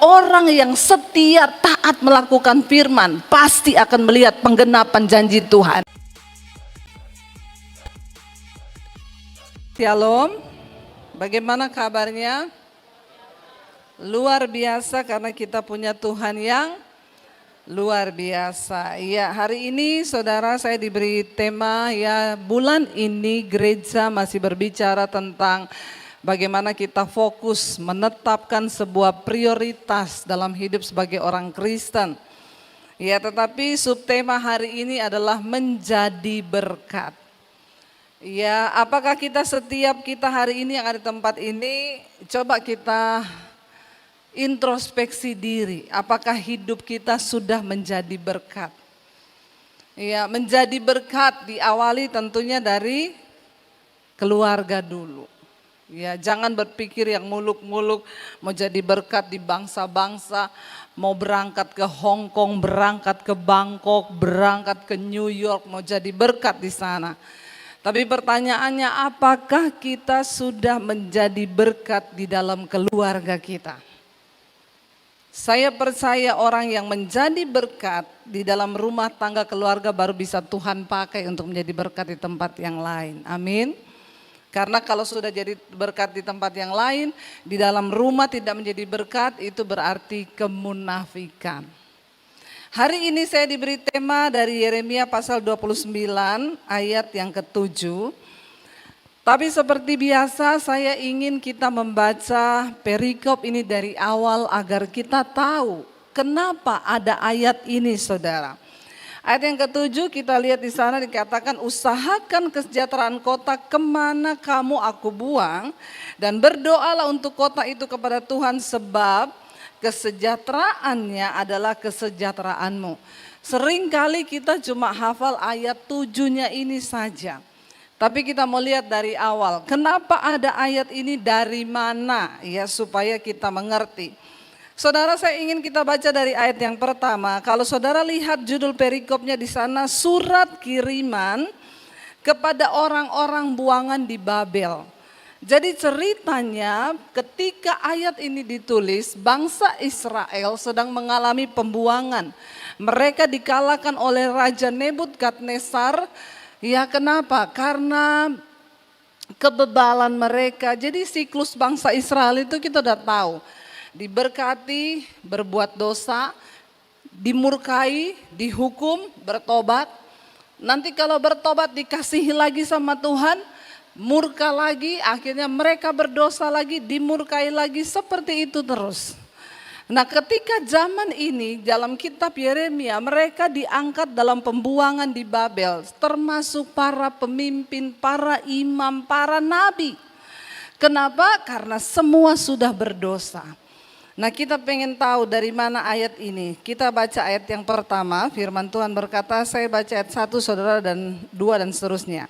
orang yang setia taat melakukan firman pasti akan melihat penggenapan janji Tuhan. Shalom, bagaimana kabarnya? Luar biasa karena kita punya Tuhan yang luar biasa. Ya, hari ini saudara saya diberi tema ya, bulan ini gereja masih berbicara tentang bagaimana kita fokus menetapkan sebuah prioritas dalam hidup sebagai orang Kristen. Ya, tetapi subtema hari ini adalah menjadi berkat. Ya, apakah setiap kita hari ini yang ada di tempat ini, coba kita introspeksi diri, apakah hidup kita sudah menjadi berkat? Ya, menjadi berkat diawali tentunya dari keluarga dulu. Ya, jangan berpikir yang muluk-muluk mau jadi berkat di bangsa-bangsa, mau berangkat ke Hong Kong, berangkat ke Bangkok, berangkat ke New York, mau jadi berkat di sana. Tapi pertanyaannya, apakah kita sudah menjadi berkat di dalam keluarga kita? Saya percaya orang yang menjadi berkat di dalam rumah tangga keluarga baru bisa Tuhan pakai untuk menjadi berkat di tempat yang lain. Amin. Karena kalau sudah jadi berkat di tempat yang lain, di dalam rumah tidak menjadi berkat, itu berarti kemunafikan. Hari ini saya diberi tema dari Yeremia pasal 29 ayat yang ke-7. Tapi seperti biasa saya ingin kita membaca perikop ini dari awal agar kita tahu kenapa ada ayat ini, saudara. Ayat yang ke-7 kita lihat di sana dikatakan, usahakan kesejahteraan kota kemana kamu aku buang, dan berdoalah untuk kota itu kepada Tuhan sebab kesejahteraannya adalah kesejahteraanmu. Seringkali kita cuma hafal ayat 7-nya ini saja. Tapi kita mau lihat dari awal, kenapa ada ayat ini, dari mana ya, supaya kita mengerti. Saudara, saya ingin kita baca dari ayat yang pertama. Kalau saudara lihat judul perikopnya di sana, surat kiriman kepada orang-orang buangan di Babel. Jadi ceritanya ketika ayat ini ditulis, bangsa Israel sedang mengalami pembuangan. Mereka dikalahkan oleh Raja Nebukadnezar. Ya, kenapa? Karena kebebalan mereka. Jadi siklus bangsa Israel itu kita udah tahu. Diberkati, berbuat dosa, dimurkai, dihukum, bertobat. Nanti kalau bertobat dikasihi lagi sama Tuhan, murka lagi, akhirnya mereka berdosa lagi, dimurkai lagi, seperti itu terus. Nah, ketika zaman ini dalam kitab Yeremia mereka diangkat dalam pembuangan di Babel, termasuk para pemimpin, para imam, para nabi. Kenapa? Karena semua sudah berdosa. Nah, kita pengen tahu dari mana ayat ini. Kita baca ayat yang pertama, firman Tuhan berkata, saya baca ayat 1 saudara dan 2 dan seterusnya.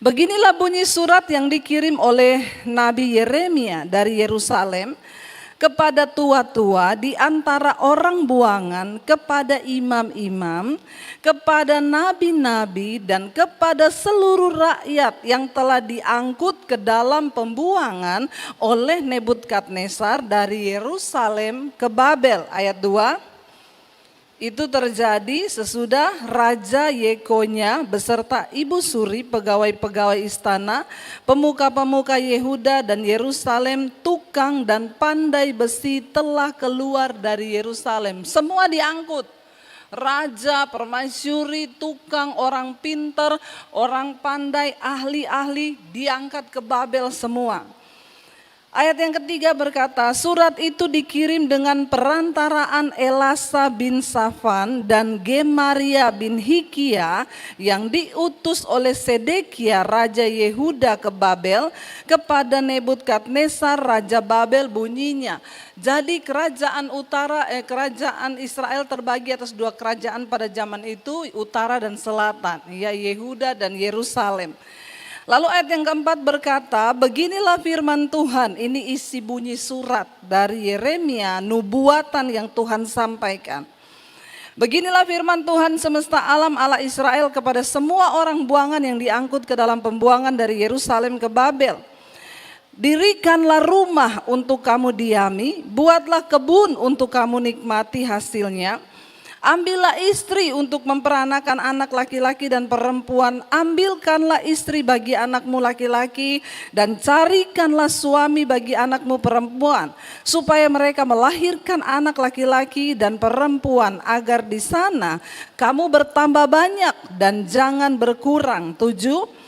Beginilah bunyi surat yang dikirim oleh Nabi Yeremia dari Yerusalem kepada tua-tua di antara orang buangan, kepada imam-imam, kepada nabi-nabi, dan kepada seluruh rakyat yang telah diangkut ke dalam pembuangan oleh Nebukadnezar dari Yerusalem ke Babel. Ayat 2. Itu terjadi sesudah Raja Yekonya beserta ibu suri, pegawai-pegawai istana, pemuka-pemuka Yehuda dan Yerusalem, tukang dan pandai besi telah keluar dari Yerusalem. Semua diangkut. Raja, permaisuri, tukang, orang pintar, orang pandai, ahli-ahli diangkat ke Babel semua. Ayat yang ketiga berkata, surat itu dikirim dengan perantaraan Elasa bin Safan dan Gemaria bin Hikia yang diutus oleh Sedekia Raja Yehuda ke Babel kepada Nebukadnezar Raja Babel. Bunyinya, jadi kerajaan Israel terbagi atas dua kerajaan pada zaman itu, utara dan selatan, ya, Yehuda dan Yerusalem. Lalu ayat yang keempat berkata, beginilah firman Tuhan, ini isi bunyi surat dari Yeremia, nubuatan yang Tuhan sampaikan. Beginilah firman Tuhan semesta alam Allah Israel kepada semua orang buangan yang diangkut ke dalam pembuangan dari Yerusalem ke Babel. Dirikanlah rumah untuk kamu diami, buatlah kebun untuk kamu nikmati hasilnya. Ambillah istri untuk memperanakan anak laki-laki dan perempuan. Ambilkanlah istri bagi anakmu laki-laki dan carikanlah suami bagi anakmu perempuan. Supaya mereka melahirkan anak laki-laki dan perempuan agar di sana kamu bertambah banyak dan jangan berkurang. 7.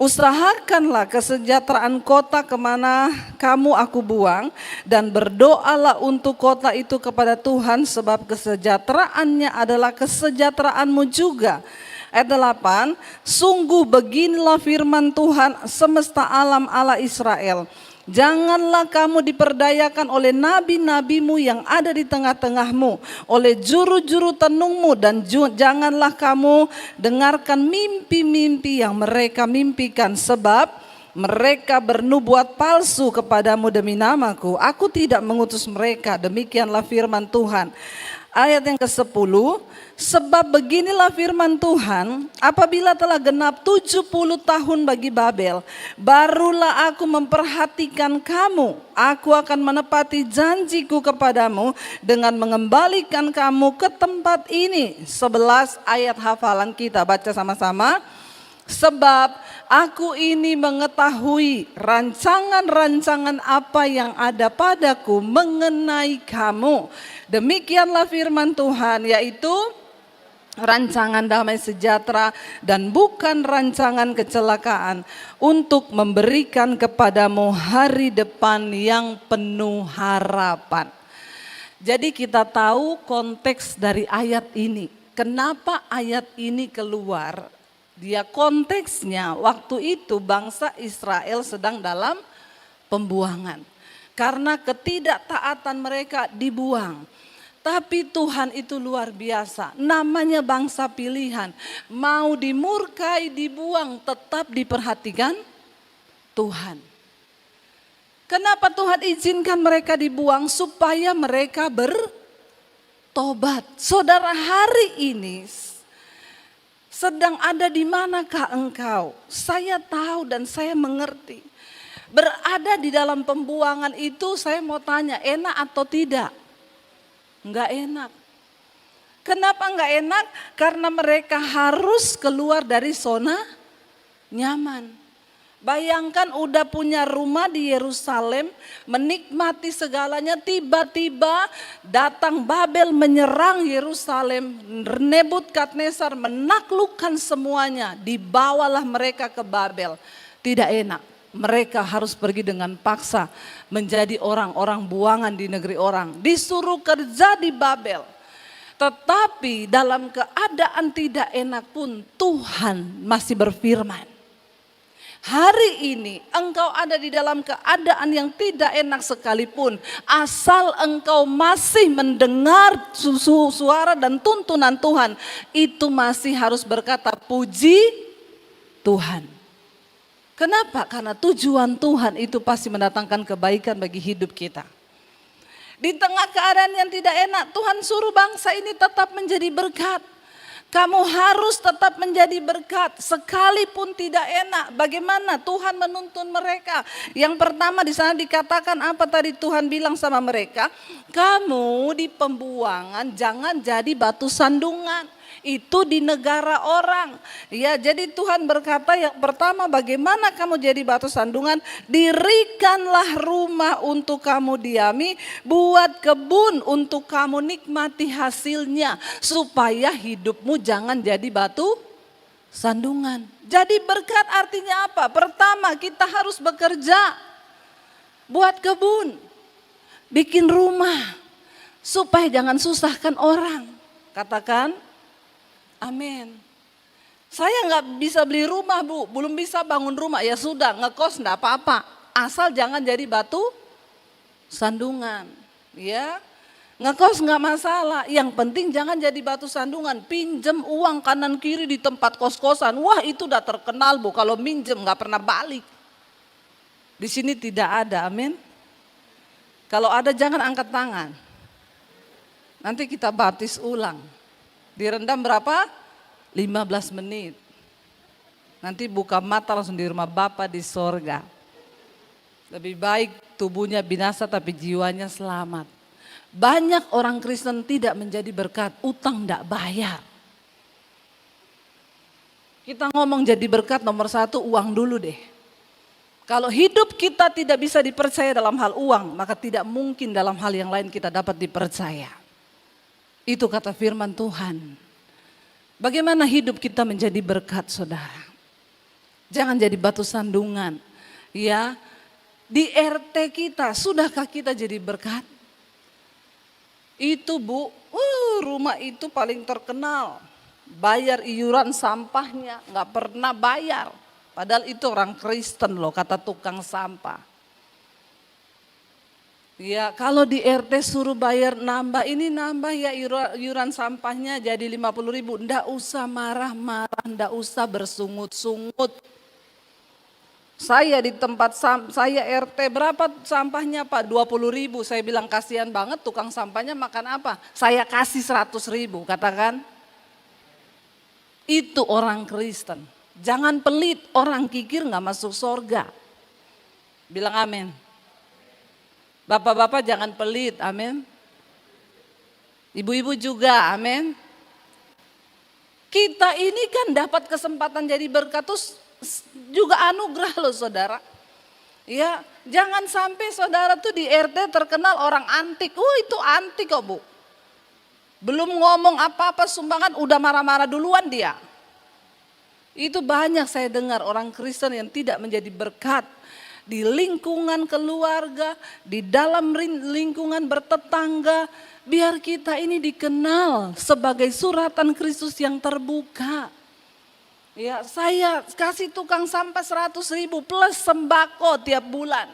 Usahakanlah kesejahteraan kota kemana kamu aku buang dan berdoalah untuk kota itu kepada Tuhan sebab kesejahteraannya adalah kesejahteraanmu juga. Ayat 8, sungguh beginilah firman Tuhan semesta alam Allah Israel. Janganlah kamu diperdayakan oleh nabi-nabimu yang ada di tengah-tengahmu, oleh juru-juru tenungmu, dan janganlah kamu dengarkan mimpi-mimpi yang mereka mimpikan, sebab mereka bernubuat palsu kepadamu demi namaku. Aku tidak mengutus mereka, demikianlah firman Tuhan. Ayat yang ke-10, sebab beginilah firman Tuhan, apabila telah genap 70 tahun bagi Babel, barulah aku memperhatikan kamu. Aku akan menepati janjiku kepadamu dengan mengembalikan kamu ke tempat ini. 11 ayat hafalan kita, baca sama-sama. Sebab aku ini mengetahui rancangan-rancangan apa yang ada padaku mengenai kamu. Demikianlah firman Tuhan, yaitu rancangan damai sejahtera dan bukan rancangan kecelakaan, untuk memberikan kepadamu hari depan yang penuh harapan. Jadi kita tahu konteks dari ayat ini. Kenapa ayat ini keluar? Dia konteksnya waktu itu bangsa Israel sedang dalam pembuangan. Karena ketidaktaatan mereka dibuang. Tapi Tuhan itu luar biasa. Namanya bangsa pilihan. Mau dimurkai, dibuang, tetap diperhatikan Tuhan. Kenapa Tuhan izinkan mereka dibuang? Supaya mereka bertobat. Saudara, hari ini sedang ada di manakah engkau? Saya tahu dan saya mengerti. Berada di dalam pembuangan itu, saya mau tanya, enak atau tidak? Enggak enak. Kenapa enggak enak? Karena mereka harus keluar dari zona nyaman. Bayangkan udah punya rumah di Yerusalem, menikmati segalanya, tiba-tiba datang Babel menyerang Yerusalem, Nebukadnezar menaklukkan semuanya, dibawalah mereka ke Babel. Tidak enak, mereka harus pergi dengan paksa menjadi orang-orang buangan di negeri orang, disuruh kerja di Babel. Tetapi dalam keadaan tidak enak pun Tuhan masih berfirman. Hari ini engkau ada di dalam keadaan yang tidak enak sekalipun, asal engkau masih mendengar suara dan tuntunan Tuhan, itu masih harus berkata puji Tuhan. Kenapa? Karena tujuan Tuhan itu pasti mendatangkan kebaikan bagi hidup kita. Di tengah keadaan yang tidak enak, Tuhan suruh bangsa ini tetap menjadi berkat. Kamu harus tetap menjadi berkat sekalipun tidak enak. Bagaimana Tuhan menuntun mereka? Yang pertama di sana dikatakan apa tadi Tuhan bilang sama mereka? Kamu di pembuangan jangan jadi batu sandungan. Itu di negara orang. Ya, jadi Tuhan berkata yang pertama, bagaimana kamu jadi batu sandungan? Dirikanlah rumah untuk kamu diami, buat kebun untuk kamu nikmati hasilnya, supaya hidupmu jangan jadi batu sandungan. Jadi berkat artinya apa? Pertama, kita harus bekerja, buat kebun, bikin rumah, supaya jangan susahkan orang. Katakan amin. Saya nggak bisa beli rumah, Bu, belum bisa bangun rumah, ya sudah, ngekos enggak apa-apa, asal jangan jadi batu sandungan. Ya, ngekos nggak masalah, yang penting jangan jadi batu sandungan. Pinjem uang kanan kiri di tempat kos-kosan, wah itu udah terkenal, Bu, kalau minjem nggak pernah balik. Di sini tidak ada, amin. Kalau ada jangan angkat tangan, nanti kita baptis ulang. Direndam berapa? 15 menit. Nanti buka mata langsung di rumah Bapa di sorga. Lebih baik tubuhnya binasa tapi jiwanya selamat. Banyak orang Kristen tidak menjadi berkat, utang tidak bayar. Kita ngomong jadi berkat nomor satu uang dulu deh. Kalau hidup kita tidak bisa dipercaya dalam hal uang, maka tidak mungkin dalam hal yang lain kita dapat dipercaya. Itu kata firman Tuhan. Bagaimana hidup kita menjadi berkat, saudara? Jangan jadi batu sandungan. Ya, di RT kita, sudahkah kita jadi berkat? Itu Bu, rumah itu paling terkenal. Bayar iuran sampahnya, nggak pernah bayar. Padahal itu orang Kristen loh, kata tukang sampah. Ya kalau di RT suruh bayar nambah, ini nambah ya iuran sampahnya jadi 50.000. Nggak usah marah-marah, nggak usah bersungut-sungut. Saya di tempat saya RT berapa sampahnya Pak? 20.000. Saya bilang kasihan banget tukang sampahnya makan apa? Saya kasih 100.000, katakan. Itu orang Kristen. Jangan pelit, orang kikir gak masuk surga. Bilang amin. Bapak-bapak jangan pelit, amin. Ibu-ibu juga, amin. Kita ini kan dapat kesempatan jadi berkat, terus juga anugerah loh saudara. Ya, jangan sampai saudara tuh di RT terkenal orang antik. Itu antik kok Bu. Belum ngomong apa-apa sumbangan udah marah-marah duluan dia. Itu banyak saya dengar orang Kristen yang tidak menjadi berkat di lingkungan keluarga, di dalam lingkungan bertetangga. Biar kita ini dikenal sebagai suratan Kristus yang terbuka. Ya, saya kasih tukang sampah 100.000 plus sembako tiap bulan.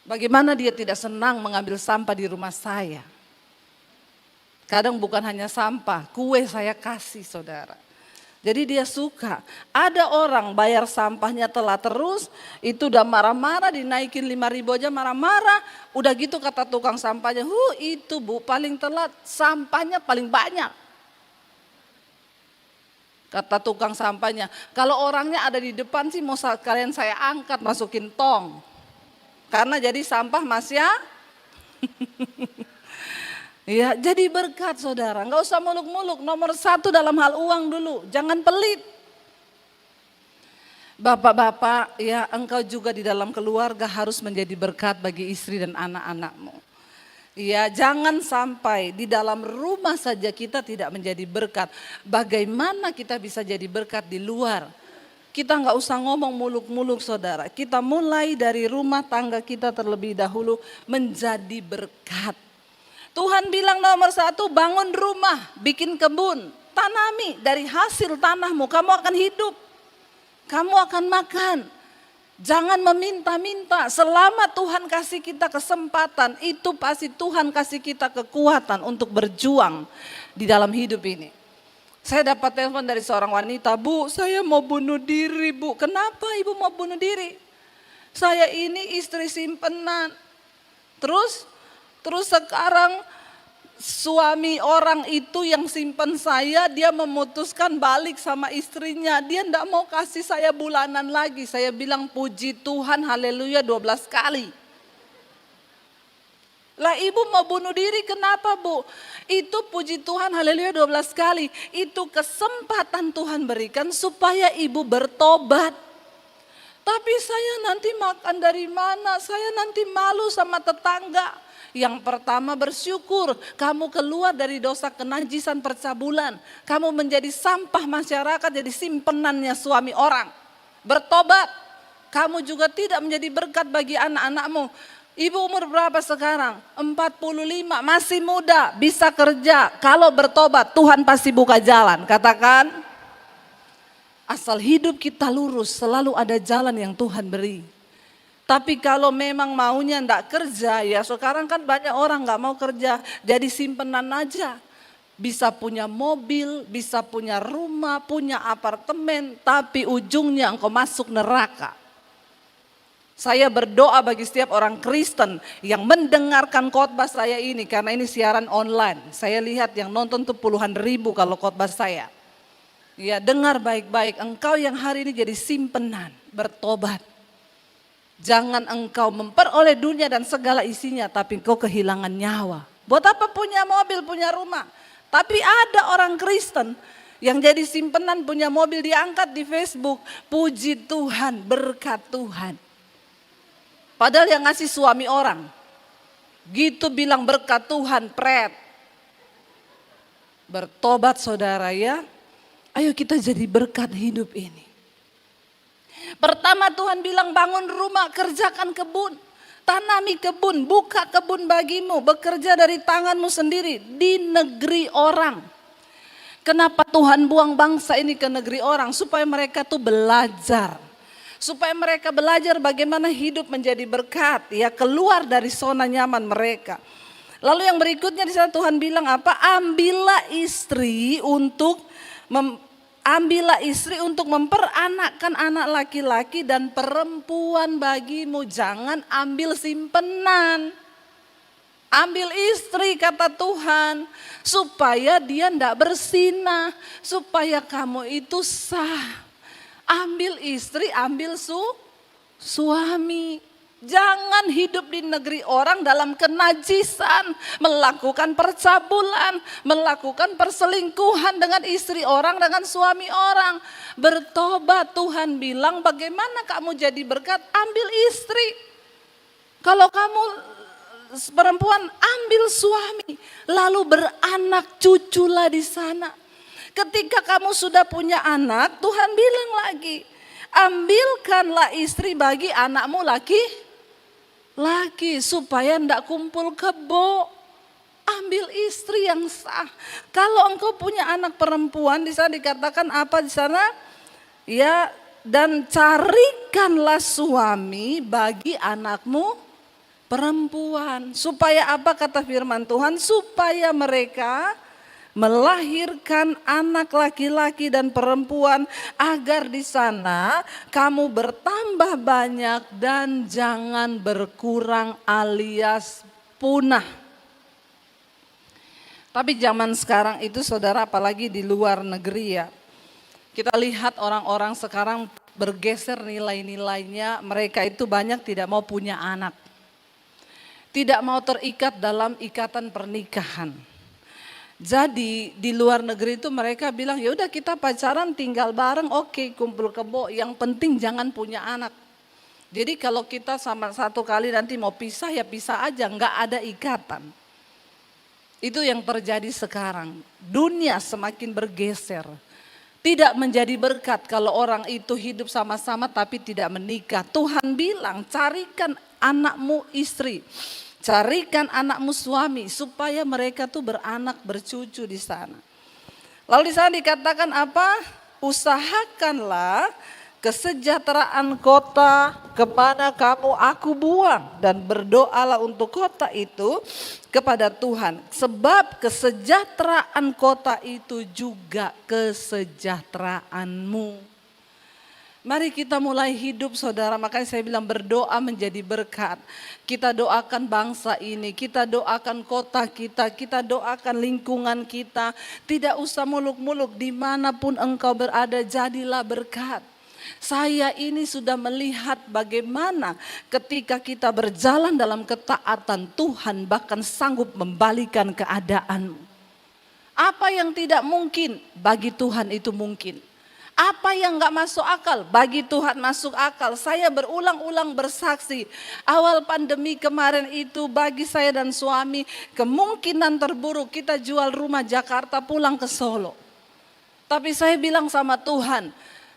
Bagaimana dia tidak senang mengambil sampah di rumah saya? Kadang bukan hanya sampah, kue saya kasih saudara. Jadi dia suka. Ada orang bayar sampahnya telat terus, itu udah marah-marah, dinaikin 5.000 aja marah-marah. Udah gitu kata tukang sampahnya, itu Bu paling telat, sampahnya paling banyak. Kata tukang sampahnya, kalau orangnya ada di depan sih mau kalian saya angkat masukin tong. Karena jadi sampah Mas ya. Ya, jadi berkat saudara, nggak usah muluk-muluk. Nomor satu dalam hal uang dulu, jangan pelit. Bapak-bapak, ya engkau juga di dalam keluarga harus menjadi berkat bagi istri dan anak-anakmu. Ya, jangan sampai di dalam rumah saja kita tidak menjadi berkat. Bagaimana kita bisa jadi berkat di luar? Kita nggak usah ngomong muluk-muluk saudara. Kita mulai dari rumah tangga kita terlebih dahulu menjadi berkat. Tuhan bilang nomor satu, bangun rumah, bikin kebun, tanami dari hasil tanahmu, kamu akan hidup, kamu akan makan. Jangan meminta-minta, selama Tuhan kasih kita kesempatan, itu pasti Tuhan kasih kita kekuatan untuk berjuang di dalam hidup ini. Saya dapat telepon dari seorang wanita, Bu saya mau bunuh diri Bu. Kenapa ibu mau bunuh diri? Saya ini istri simpenan. Terus sekarang suami orang itu yang simpen saya, dia memutuskan balik sama istrinya. Dia enggak mau kasih saya bulanan lagi. Saya bilang puji Tuhan, haleluya 12 kali. Lah ibu mau bunuh diri kenapa Bu? Itu puji Tuhan, haleluya 12 kali. Itu kesempatan Tuhan berikan supaya ibu bertobat. Tapi saya nanti makan dari mana? Saya nanti malu sama tetangga. Yang pertama bersyukur kamu keluar dari dosa kenajisan percabulan. Kamu menjadi sampah masyarakat, jadi simpenannya suami orang. Bertobat, kamu juga tidak menjadi berkat bagi anak-anakmu. Ibu umur berapa sekarang? 45, masih muda, bisa kerja. Kalau bertobat Tuhan pasti buka jalan, katakan. Asal hidup kita lurus, selalu ada jalan yang Tuhan beri. Tapi kalau memang maunya enggak kerja, ya sekarang kan banyak orang enggak mau kerja, jadi simpenan aja. Bisa punya mobil, bisa punya rumah, punya apartemen, tapi ujungnya engkau masuk neraka. Saya berdoa bagi setiap orang Kristen yang mendengarkan khotbah saya ini, karena ini siaran online. Saya lihat yang nonton tuh puluhan ribu kalau khotbah saya. Ya dengar baik-baik, engkau yang hari ini jadi simpenan, bertobat. Jangan engkau memperoleh dunia dan segala isinya, tapi engkau kehilangan nyawa. Buat apa punya mobil, punya rumah? Tapi ada orang Kristen yang jadi simpenan punya mobil diangkat di Facebook. Puji Tuhan, berkat Tuhan. Padahal yang ngasih suami orang. Gitu bilang berkat Tuhan, pret. Bertobat saudara ya. Ayo kita jadi berkat hidup ini. Pertama Tuhan bilang bangun rumah, kerjakan kebun. Tanami kebun, buka kebun bagimu, bekerja dari tanganmu sendiri di negeri orang. Kenapa Tuhan buang bangsa ini ke negeri orang? Supaya mereka tuh belajar. Supaya mereka belajar bagaimana hidup menjadi berkat. Ya, keluar dari zona nyaman mereka. Lalu yang berikutnya di sana Tuhan bilang apa? Ambillah istri untuk memperanakkan anak laki-laki dan perempuan bagimu. Jangan ambil simpenan. Ambil istri kata Tuhan. Supaya dia tidak bersinah. Supaya kamu itu sah. Ambil istri, ambil suami. Jangan hidup di negeri orang dalam kenajisan, melakukan percabulan, melakukan perselingkuhan dengan istri orang, dengan suami orang. Bertobat, Tuhan bilang bagaimana kamu jadi berkat, ambil istri. Kalau kamu perempuan, ambil suami, lalu beranak cuculah di sana. Ketika kamu sudah punya anak, Tuhan bilang lagi, ambilkanlah istri bagi anakmu laki supaya ndak kumpul kebo. Ambil istri yang sah. Kalau engkau punya anak perempuan, di sana dikatakan apa di sana? Ya, dan carikanlah suami bagi anakmu perempuan. Supaya apa kata firman Tuhan? Supaya mereka melahirkan anak laki-laki dan perempuan agar di sana kamu bertambah banyak dan jangan berkurang alias punah. Tapi zaman sekarang itu saudara, apalagi di luar negeri ya, kita lihat orang-orang sekarang bergeser nilai-nilainya, mereka itu banyak tidak mau punya anak. Tidak mau terikat dalam ikatan pernikahan. Jadi di luar negeri itu mereka bilang ya udah kita pacaran tinggal bareng, oke, kumpul kebo, yang penting jangan punya anak. Jadi kalau kita sama satu kali nanti mau pisah ya pisah aja, nggak ada ikatan. Itu yang terjadi sekarang. Dunia semakin bergeser. Tidak menjadi berkat kalau orang itu hidup sama-sama tapi tidak menikah. Tuhan bilang carikan anakmu istri. Carikan anakmu suami supaya mereka tuh beranak bercucu di sana. Lalu di sana dikatakan apa? Usahakanlah kesejahteraan kota kemana kamu aku buang dan berdoalah untuk kota itu kepada Tuhan. Sebab kesejahteraan kota itu juga kesejahteraanmu. Mari kita mulai hidup saudara, makanya saya bilang berdoa menjadi berkat. Kita doakan bangsa ini, kita doakan kota kita doakan lingkungan kita. Tidak usah muluk-muluk, dimanapun engkau berada jadilah berkat. Saya ini sudah melihat bagaimana ketika kita berjalan dalam ketaatan Tuhan bahkan sanggup membalikan keadaanmu. Apa yang tidak mungkin bagi Tuhan itu mungkin. Apa yang gak masuk akal, bagi Tuhan masuk akal. Saya berulang-ulang bersaksi, awal pandemi kemarin itu bagi saya dan suami, kemungkinan terburuk kita jual rumah Jakarta pulang ke Solo. Tapi saya bilang sama Tuhan,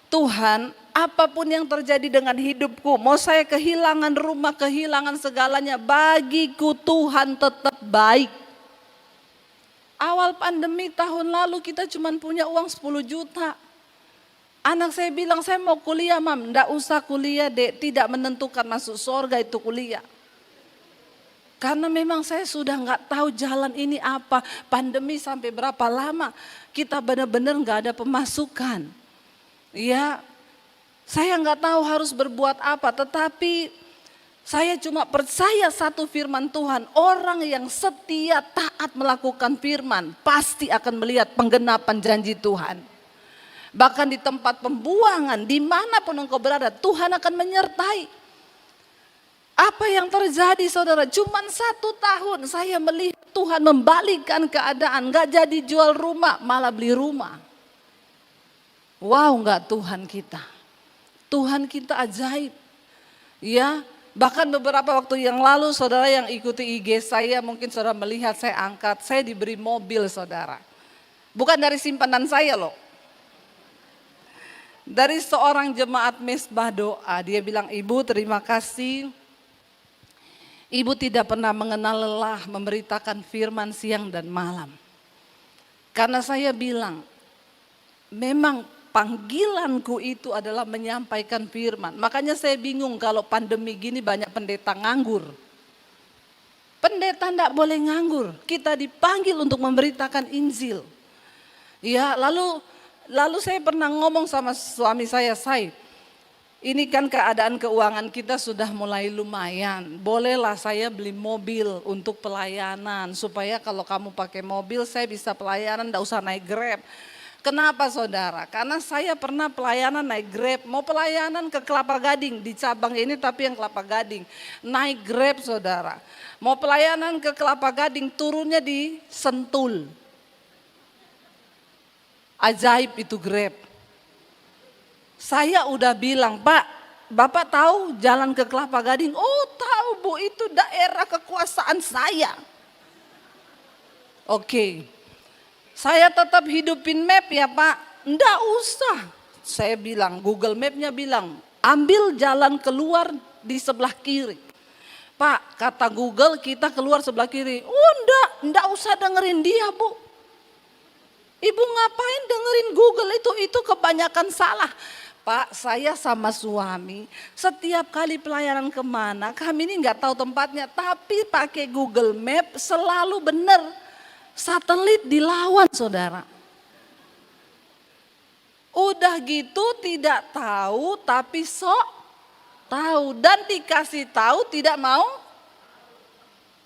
Tuhan apapun yang terjadi dengan hidupku, mau saya kehilangan rumah, kehilangan segalanya, bagiku Tuhan tetap baik. Awal pandemi tahun lalu kita cuma punya uang 10 juta. Anak saya bilang saya mau kuliah mam, enggak usah kuliah dek, tidak menentukan masuk surga itu kuliah. Karena memang saya sudah enggak tahu jalan ini apa, pandemi sampai berapa lama, kita benar-benar enggak ada pemasukan. Ya, saya enggak tahu harus berbuat apa, tetapi saya cuma percaya satu firman Tuhan, orang yang setia taat melakukan firman pasti akan melihat penggenapan janji Tuhan. Bahkan di tempat pembuangan, dimanapun engkau berada, Tuhan akan menyertai. Apa yang terjadi saudara? Cuman 1 tahun saya melihat Tuhan membalikkan keadaan. Gak jadi jual rumah, malah beli rumah. Wow, gak Tuhan kita. Tuhan kita ajaib. Ya, bahkan beberapa waktu yang lalu saudara yang ikuti IG saya, mungkin saudara melihat saya angkat, saya diberi mobil saudara. Bukan dari simpanan saya loh. Dari seorang jemaat mesbah doa, dia bilang, "Ibu terima kasih. Ibu tidak pernah mengenal lelah memberitakan firman siang dan malam. Karena saya bilang, memang panggilanku itu adalah menyampaikan firman. Makanya saya bingung kalau pandemi gini banyak pendeta nganggur. Pendeta tidak boleh nganggur. Kita dipanggil untuk memberitakan Injil. Ya, lalu saya pernah ngomong sama suami saya, ini kan keadaan keuangan kita sudah mulai lumayan. Bolehlah saya beli mobil untuk pelayanan. Supaya kalau kamu pakai mobil saya bisa pelayanan, enggak usah naik Grab. Kenapa saudara? Karena saya pernah pelayanan naik Grab. Mau pelayanan ke Kelapa Gading. Di cabang ini tapi yang Kelapa Gading. Naik Grab saudara. Mau pelayanan ke Kelapa Gading turunnya di Sentul. Ajaib itu Grab. Saya udah bilang, Pak, Bapak tahu jalan ke Kelapa Gading? Oh tahu Bu, itu daerah kekuasaan saya. Oke, saya tetap hidupin map ya Pak. Enggak usah. Saya bilang, Google Map-nya bilang, ambil jalan keluar di sebelah kiri. Pak, kata Google kita keluar sebelah kiri. Oh enggak usah dengerin dia Bu. Ibu ngapain dengerin Google itu kebanyakan salah. Pak, saya sama suami setiap kali pelayanan kemana, kami ini nggak tahu tempatnya, tapi pakai Google Map selalu benar. Satelit dilawan saudara. Udah gitu tidak tahu tapi sok tahu, dan dikasih tahu tidak mau.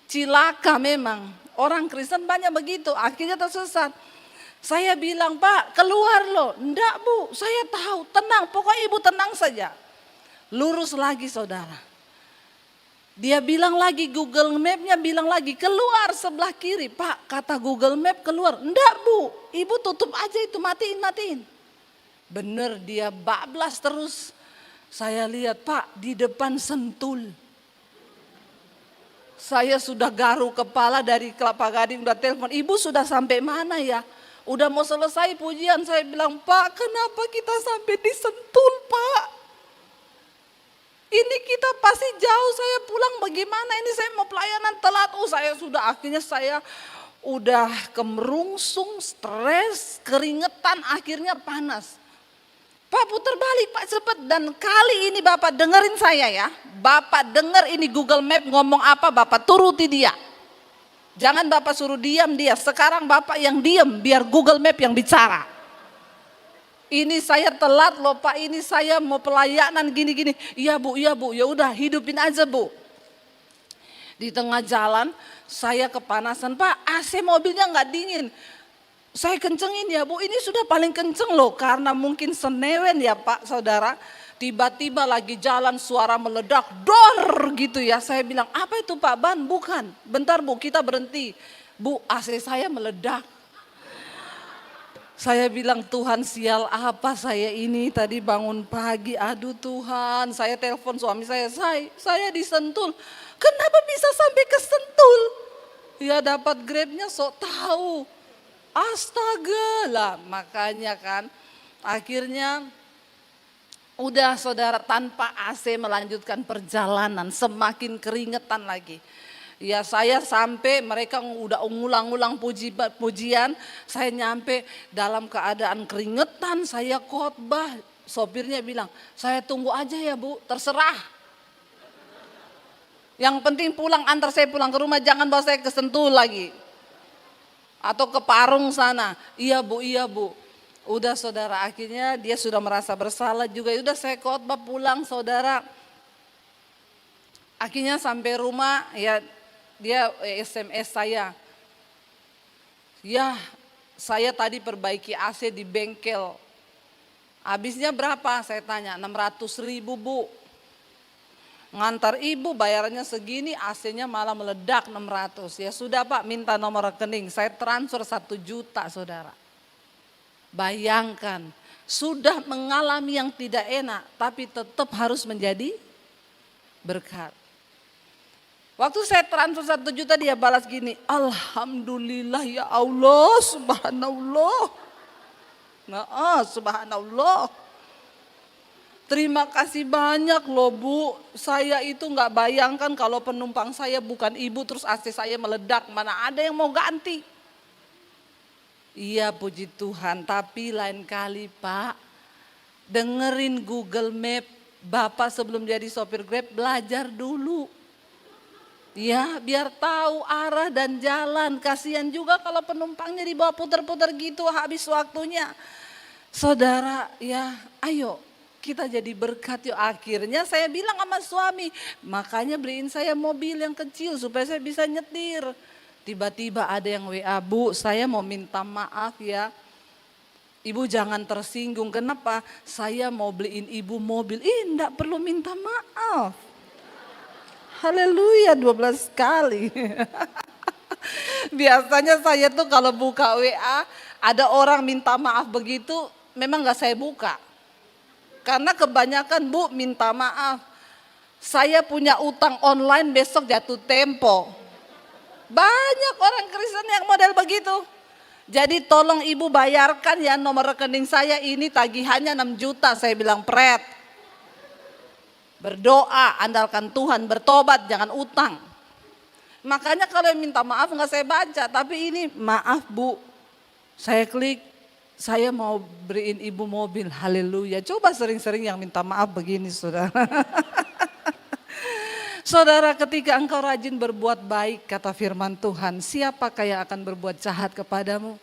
Cilaka memang, orang Kristen banyak begitu, akhirnya tersesat. Saya bilang, Pak keluar loh. Enggak Bu, saya tahu, tenang, pokoknya ibu tenang saja. Lurus lagi saudara. Dia bilang lagi, Google Map-nya bilang lagi, keluar sebelah kiri. Pak, kata Google Map keluar. Enggak Bu, ibu tutup aja itu, matiin. Bener, dia bablas terus. Saya lihat, Pak, di depan Sentul. Saya sudah garuk kepala dari Kelapa Gading, udah telepon, ibu sudah sampai mana ya? Udah mau selesai pujian, saya bilang, Pak kenapa kita sampai di Sentul Pak? Ini kita pasti jauh, saya pulang bagaimana, ini saya mau pelayanan telat. Akhirnya saya udah kemerungsung, stres, keringetan, akhirnya panas. Pak putar balik Pak cepet, dan kali ini Bapak dengerin saya ya. Bapak denger ini Google Map ngomong apa, Bapak turuti dia. Jangan Bapak suruh diam dia, sekarang Bapak yang diam biar Google Map yang bicara. Ini saya telat loh Pak, ini saya mau pelayanan gini-gini. Iya Bu, ya udah hidupin aja Bu. Di tengah jalan saya kepanasan, Pak AC mobilnya nggak dingin. Saya kencengin ya Bu, ini sudah paling kenceng loh, karena mungkin senewen ya Pak saudara. Tiba-tiba lagi jalan suara meledak, dor gitu ya. Saya bilang, apa itu Pak ban? Bukan, bentar Bu kita berhenti. Bu AC saya meledak. Saya bilang, Tuhan sial apa saya ini tadi bangun pagi. Aduh Tuhan, saya telepon suami saya di Sentul. Kenapa bisa sampai ke Sentul? Ya dapat Grab-nya sok tahu. Astaga lah, makanya kan akhirnya udah saudara tanpa AC melanjutkan perjalanan, semakin keringetan lagi. Ya saya sampai mereka udah ngulang-ulang pujian, saya nyampe dalam keadaan keringetan, saya khotbah. Sopirnya bilang, saya tunggu aja ya Bu, terserah. Yang penting pulang, antar saya pulang ke rumah, jangan bawa saya ke Sentul lagi. Atau ke Parung sana, iya Bu. Udah saudara, akhirnya dia sudah merasa bersalah juga. Udah saya khotbah pulang saudara. Akhirnya sampai rumah ya dia SMS saya. Ya saya tadi perbaiki AC di bengkel. Habisnya berapa? Saya tanya, 600.000 Bu. Ngantar ibu bayarannya segini, AC-nya malah meledak 600. Ya sudah Pak, minta nomor rekening, saya transfer 1 juta saudara. Bayangkan, sudah mengalami yang tidak enak, tapi tetap harus menjadi berkat. Waktu saya transfer 1 juta dia balas gini, Alhamdulillah ya Allah, subhanallah. Nah, subhanallah. Terima kasih banyak loh Bu, saya itu nggak bayangkan kalau penumpang saya bukan ibu terus AC saya meledak, mana ada yang mau ganti. Iya puji Tuhan, tapi lain kali Pak, dengerin Google Map, Bapak sebelum jadi sopir Grab belajar dulu. Ya biar tahu arah dan jalan, kasihan juga kalau penumpangnya dibawa putar-putar gitu habis waktunya. Saudara ya ayo. Kita jadi berkat yuk. Akhirnya saya bilang sama suami, makanya beliin saya mobil yang kecil supaya saya bisa nyetir. Tiba-tiba ada yang WA, Bu saya mau minta maaf ya. Ibu jangan tersinggung, kenapa? Saya mau beliin ibu mobil. Enggak perlu minta maaf. Haleluya 12 kali. Biasanya saya tuh kalau buka WA, ada orang minta maaf begitu, memang gak saya buka. Karena kebanyakan Bu minta maaf, saya punya utang online besok jatuh tempo. Banyak orang Kristen yang model begitu. Jadi tolong ibu bayarkan ya nomor rekening saya ini tagihannya 6 juta. Saya bilang pret. Berdoa, andalkan Tuhan, bertobat, jangan utang. Makanya kalau yang minta maaf nggak saya baca, tapi ini maaf Bu, saya klik. Saya mau beriin ibu mobil, haleluya. Coba sering-sering yang minta maaf begini saudara. Saudara ketika engkau rajin berbuat baik kata firman Tuhan, siapakah yang akan berbuat jahat kepadamu?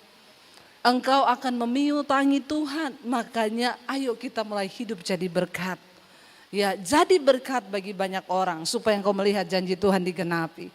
Engkau akan memiutangi Tuhan, makanya ayo kita mulai hidup jadi berkat. Ya, jadi berkat bagi banyak orang supaya engkau melihat janji Tuhan digenapi.